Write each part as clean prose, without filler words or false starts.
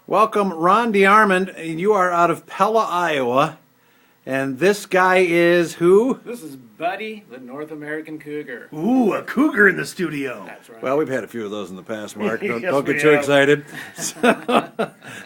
Welcome, Ron DeArmond. You are out of Pella, Iowa. And this guy is who? This is Buddy, the North American Cougar. Ooh, a cougar in the studio. That's right. Well, we've had a few of those in the past, Mark. Don't, Yes, don't we get too have. excited.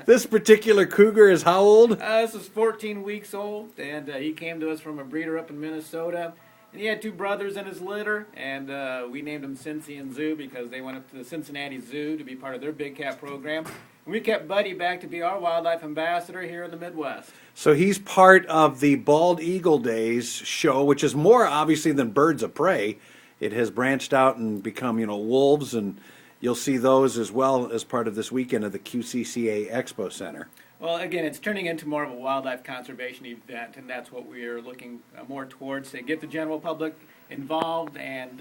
This particular cougar is how old? This is 14 weeks old, and he came to us from a breeder up in Minnesota. And he had two brothers in his litter, and we named them Cincy and Zoo because they went up to the Cincinnati Zoo to be part of their big cat program. And we kept Buddy back to be our wildlife ambassador here in the Midwest. So he's part of the Bald Eagle Days show, which is more obviously than Birds of Prey. It has branched out and become, wolves, and you'll see those as well as part of this weekend at the QCCA Expo Center. Well, again, it's turning into more of a wildlife conservation event, and that's what we are looking more towards, to get the general public involved and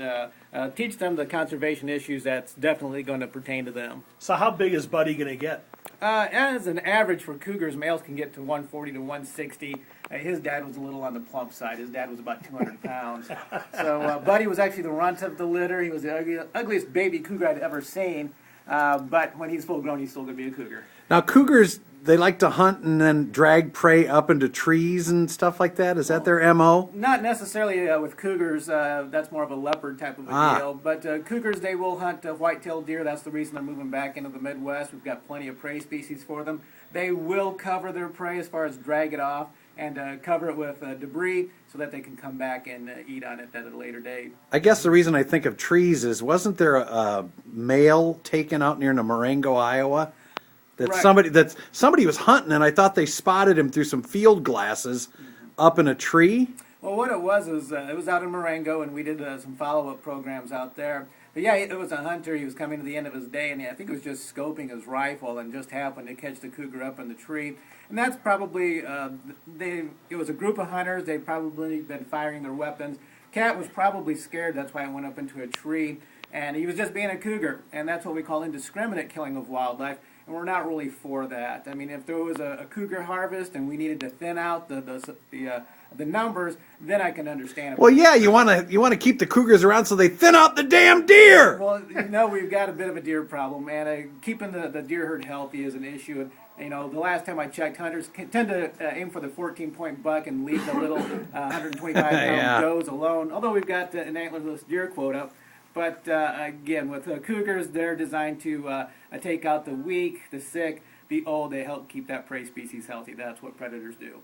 teach them the conservation issues that's definitely going to pertain to them. So how big is Buddy going to get? As an average for cougars, males can get to 140 to 160. His dad was a little on the plump side. His dad was about 200 pounds. So Buddy was actually the runt of the litter. He was the ugliest baby cougar I'd ever seen. But when he's full grown, he's still going to be a cougar. Now, cougars, they like to hunt and then drag prey up into trees and stuff like that. Is that their MO? Not necessarily with cougars. That's more of a leopard type of a deal. But cougars, they will hunt white-tailed deer. That's the reason they're moving back into the Midwest. We've got plenty of prey species for them. They will cover their prey as far as drag it off and cover it with debris so that they can come back and eat on it at a later date. I guess the reason I think of trees is, wasn't there a male taken out near Marengo, Iowa? That Right. somebody was hunting, and I thought they spotted him through some field glasses up in a tree. Well, what it was it was out in Marengo, and we did some follow-up programs out there. But yeah, it was a hunter. He was coming to the end of his day, and I think he was just scoping his rifle and just happened to catch the cougar up in the tree. And that's probably, it was a group of hunters. They'd probably been firing their weapons. Cat was probably scared. That's why it went up into a tree. And he was just being a cougar. And that's what we call indiscriminate killing of wildlife. And we're not really for that. I mean, if there was a cougar harvest and we needed to thin out the numbers, then I can understand it. Well, yeah, you want to keep the cougars around so they thin out the damn deer. Well, we've got a bit of a deer problem, and keeping the deer herd healthy is an issue. And, the last time I checked, hunters tend to aim for the 14-point buck and leave the little 125-pound Yeah. does alone. Although we've got an antlerless deer quota. But again, with cougars, they're designed to take out the weak, the sick, the old. They help keep that prey species healthy. That's what predators do.